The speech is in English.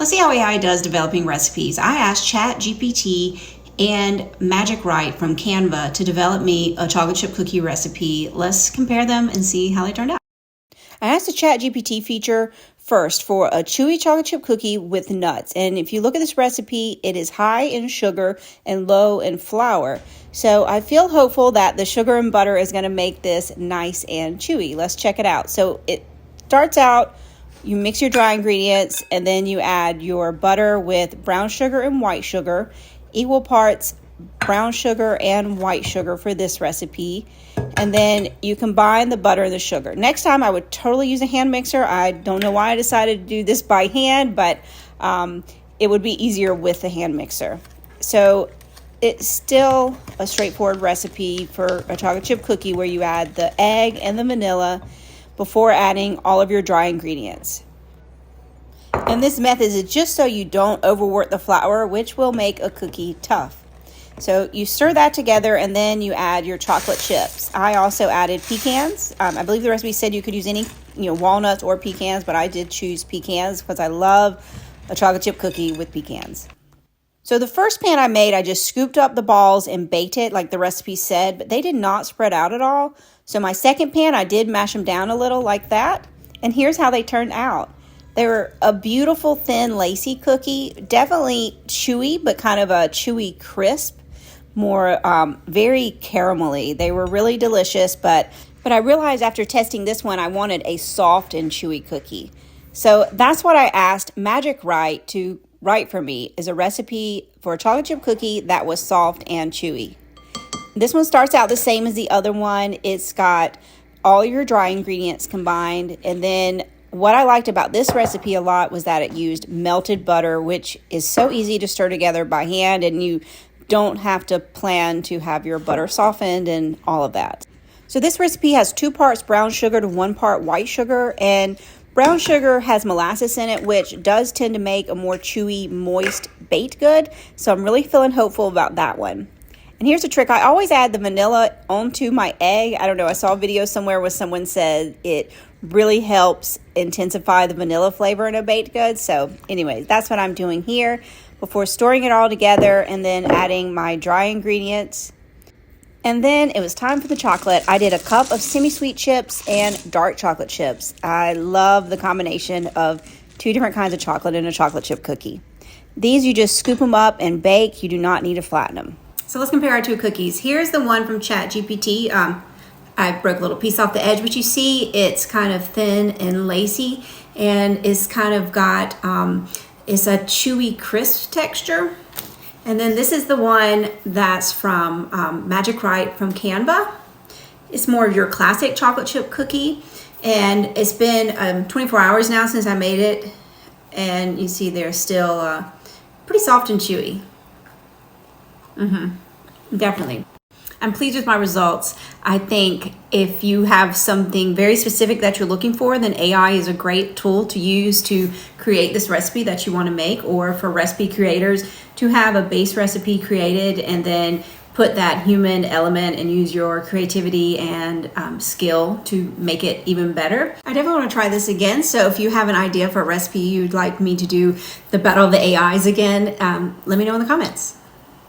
Let's see how AI does developing recipes. I asked ChatGPT and Magic Write from Canva to develop me a chocolate chip cookie recipe. Let's compare them and see how they turned out. I asked the ChatGPT feature first for a chewy chocolate chip cookie with nuts. And if you look at this recipe, it is high in sugar and low in flour. So I feel hopeful that the sugar and butter is going to make this nice and chewy. Let's check it out. So it starts out, you mix your dry ingredients, and then you add your butter with brown sugar and white sugar, equal parts brown sugar and white sugar for this recipe. And then you combine the butter and the sugar. Next time I would totally use a hand mixer. I don't know why I decided to do this by hand, but it would be easier with the hand mixer. So it's still a straightforward recipe for a chocolate chip cookie where you add the egg and the vanilla before adding all of your dry ingredients. And this method is just so you don't overwork the flour, which will make a cookie tough. So you stir that together and then you add your chocolate chips. I also added pecans. I believe the recipe said you could use any, walnuts or pecans, but I did choose pecans because I love a chocolate chip cookie with pecans. So the first pan I made, I just scooped up the balls and baked it like the recipe said, but they did not spread out at all. So my second pan, I did mash them down a little like that. And here's how they turned out. They were a beautiful, thin, lacy cookie. Definitely chewy, but kind of a chewy crisp. More very caramelly. They were really delicious, but I realized after testing this one, I wanted a soft and chewy cookie. So that's what I asked Magic Write to write for me, is a recipe for a chocolate chip cookie that was soft and chewy. This one starts out the same as the other one. It's got all your dry ingredients combined. And then what I liked about this recipe a lot was that it used melted butter, which is so easy to stir together by hand, and you don't have to plan to have your butter softened and all of that. So this recipe has 2 parts brown sugar to 1 part white sugar, and brown sugar has molasses in it, which does tend to make a more chewy, moist baked good. So I'm really feeling hopeful about that one. And here's a trick. I always add the vanilla onto my egg. I don't know. I saw a video somewhere where someone said it really helps intensify the vanilla flavor in a baked good. So anyways, that's what I'm doing here before storing it all together and then adding my dry ingredients. And then it was time for the chocolate. I did a cup of semi-sweet chips and dark chocolate chips. I love the combination of 2 different kinds of chocolate in a chocolate chip cookie. These, you just scoop them up and bake. You do not need to flatten them. So let's compare our 2 cookies. Here's the one from ChatGPT. I broke a little piece off the edge, but you see it's kind of thin and lacy, and it's kind of got, it's a chewy, crisp texture. And then this is the one that's from Magic Write from Canva. It's more of your classic chocolate chip cookie, and it's been 24 hours now since I made it, and you see they're still pretty soft and chewy. Definitely. I'm pleased with my results. I think if you have something very specific that you're looking for, then AI is a great tool to use to create this recipe that you want to make, or for recipe creators to have a base recipe created and then put that human element and use your creativity and skill to make it even better. I definitely want to try this again. So if you have an idea for a recipe you'd like me to do the battle of the AIs again, let me know in the comments.